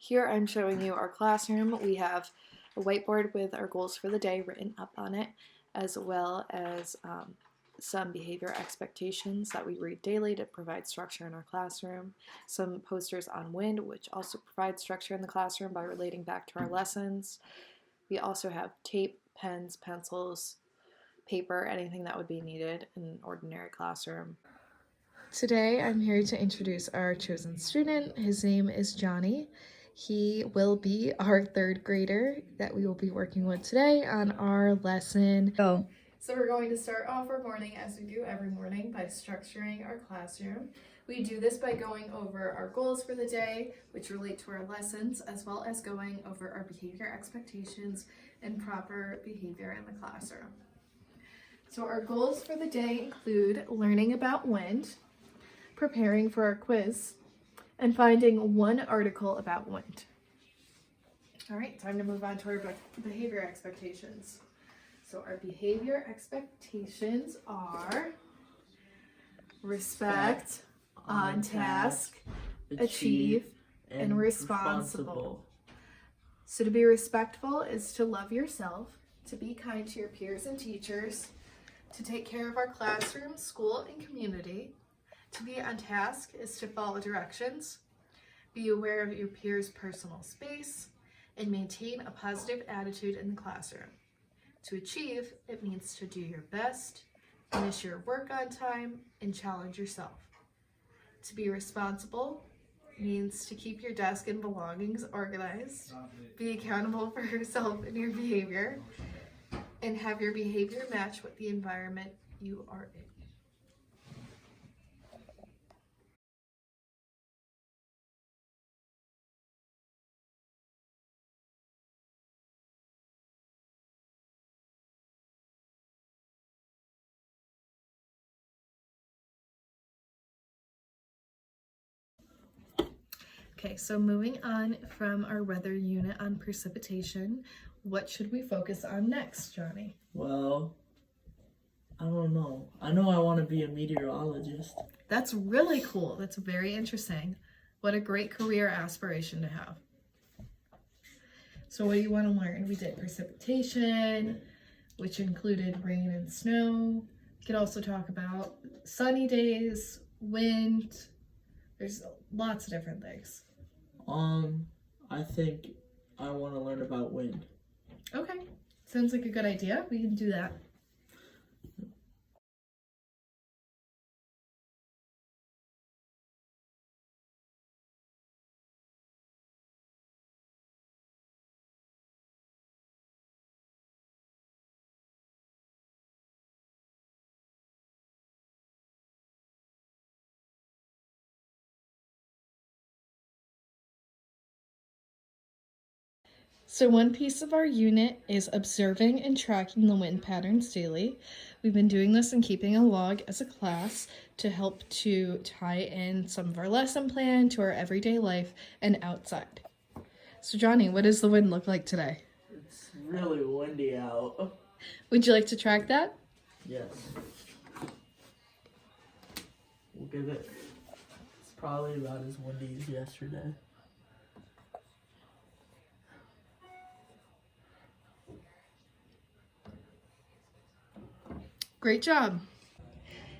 Here I'm showing you our classroom. We have a whiteboard with our goals for the day written up on it, as well as some behavior expectations that we read daily to provide structure in our classroom, some posters on wind, which also provide structure in the classroom by relating back to our lessons. We also have tape, pens, pencils, paper, anything that would be needed in an ordinary classroom. Today I'm here to introduce our chosen student. His name is Johnny. He will be our third grader that we will be working with today on our lesson. So we're going to start off our morning as we do every morning by structuring our classroom. We do this by going over our goals for the day, which relate to our lessons, as well as going over our behavior expectations and proper behavior in the classroom. So our goals for the day include learning about wind, preparing for our quiz, and finding one article about wind. All right, time to move on to our behavior expectations. So our behavior expectations are respect, on task, achieve, and responsible. So to be respectful is to love yourself, to be kind to your peers and teachers, to take care of our classroom, school, and community. To be on task is to follow directions, be aware of your peers' personal space, and maintain a positive attitude in the classroom. To achieve, it means to do your best, finish your work on time, and challenge yourself. To be responsible means to keep your desk and belongings organized, be accountable for yourself and your behavior, and have your behavior match with the environment you are in. Okay, so moving on from our weather unit on precipitation, what should we focus on next, Johnny? Well, I don't know. I know I want to be a meteorologist. That's really cool. That's very interesting. What a great career aspiration to have. So what do you want to learn? We did precipitation, which included rain and snow. We could also talk about sunny days, wind. There's lots of different things. I think I want to learn about wind. Okay, sounds like a good idea. We can do that. So one piece of our unit is observing and tracking the wind patterns daily. We've been doing this and keeping a log as a class to help to tie in some of our lesson plan to our everyday life and outside. So Johnny, what does the wind look like today? It's really windy out. Would you like to track that? Yes. We'll give it. It's probably about as windy as yesterday. Great job.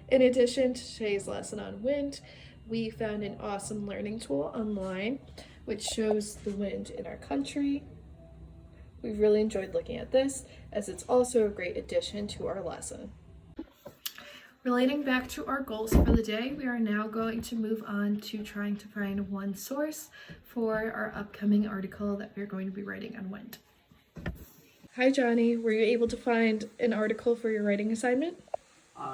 In addition to today's lesson on wind, we found an awesome learning tool online which shows the wind in our country. We really enjoyed looking at this as it's also a great addition to our lesson. Relating back to our goals for the day, we are now going to move on to trying to find one source for our upcoming article that we're going to be writing on wind. Hi Johnny, were you able to find an article for your writing assignment?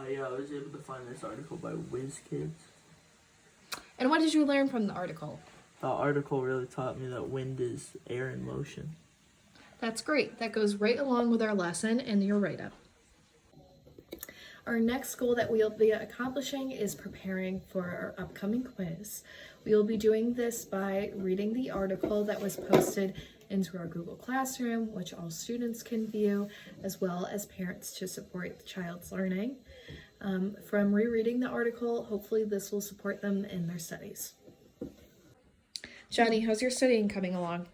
Yeah, I was able to find this article by WizKids. And what did you learn from the article? The article really taught me that wind is air in motion. That's great. That goes right along with our lesson and your write-up. Our next goal that we'll be accomplishing is preparing for our upcoming quiz. We will be doing this by reading the article that was posted into our Google Classroom, which all students can view, as well as parents to support the child's learning. From rereading the article, hopefully this will support them in their studies. Johnny, how's your studying coming along?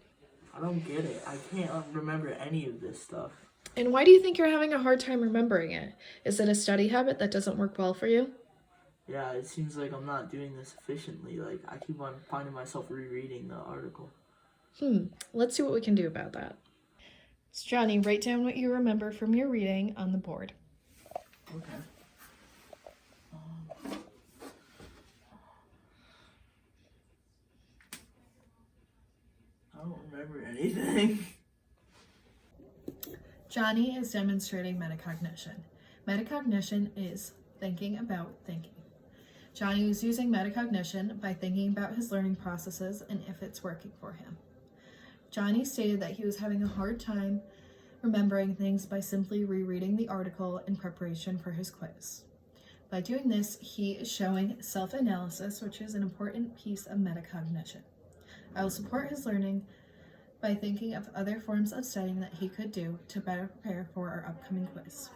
I don't get it. I can't remember any of this stuff. And why do you think you're having a hard time remembering it? Is it a study habit that doesn't work well for you? Yeah, it seems like I'm not doing this efficiently. Like, I keep on finding myself rereading the article. Let's see what we can do about that. So Johnny, write down what you remember from your reading on the board. Okay. I don't remember anything. Johnny is demonstrating metacognition. Metacognition is thinking about thinking. Johnny is using metacognition by thinking about his learning processes and if it's working for him. Johnny stated that he was having a hard time remembering things by simply rereading the article in preparation for his quiz. By doing this, he is showing self-analysis, which is an important piece of metacognition. I will support his learning by thinking of other forms of studying that he could do to better prepare for our upcoming quiz.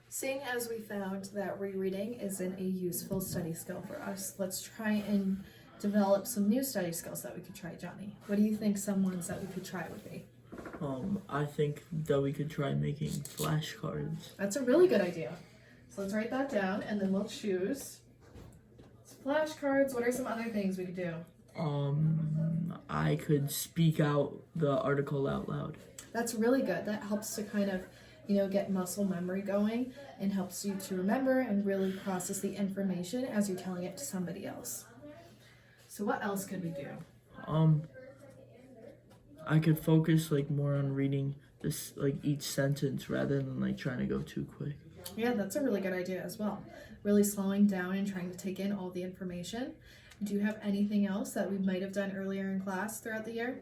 Seeing as we found that rereading isn't a useful study skill for us, let's try and develop some new study skills that we could try, Johnny. What do you think some ones that we could try would be? I think that we could try making flashcards. That's a really good idea. So let's write that down and then we'll choose flashcards. What are some other things we could do? I could speak out the article out loud. That's really good. That helps to kind of, get muscle memory going and helps you to remember and really process the information as you're telling it to somebody else. So what else could we do? I could focus more on reading this each sentence rather than trying to go too quick. Yeah, that's a really good idea as well. Really slowing down and trying to take in all the information. Do you have anything else that we might have done earlier in class throughout the year?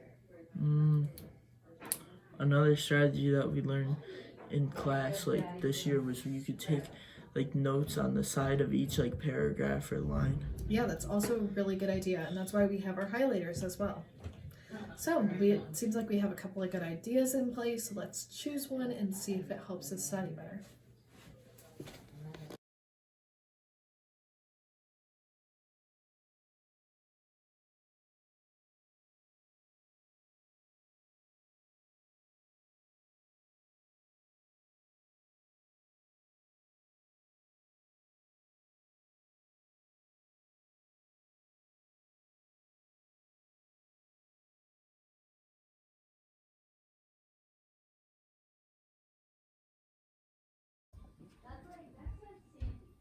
Another strategy that we learned in class this year was you could take notes on the side of each paragraph or line. Yeah, that's also a really good idea, and that's why we have our highlighters as well. So it seems like we have a couple of good ideas in place. So let's choose one and see if it helps us study better.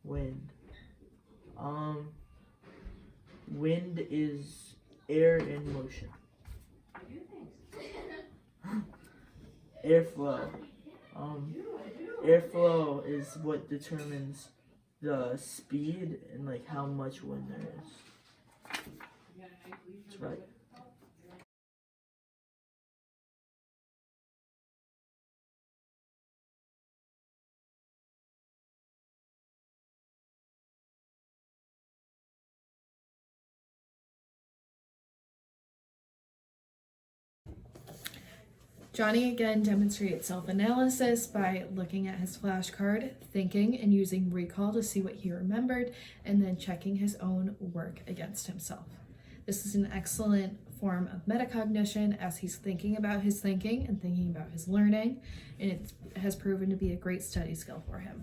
Wind. Wind is air in motion. Airflow. Airflow is what determines the speed and how much wind there is. That's right. Johnny again demonstrates self-analysis by looking at his flashcard, thinking and using recall to see what he remembered, and then checking his own work against himself. This is an excellent form of metacognition as he's thinking about his thinking and thinking about his learning, and it has proven to be a great study skill for him.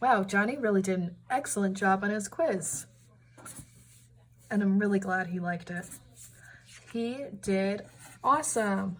Wow, Johnny really did an excellent job on his quiz. And I'm really glad he liked it. He did awesome.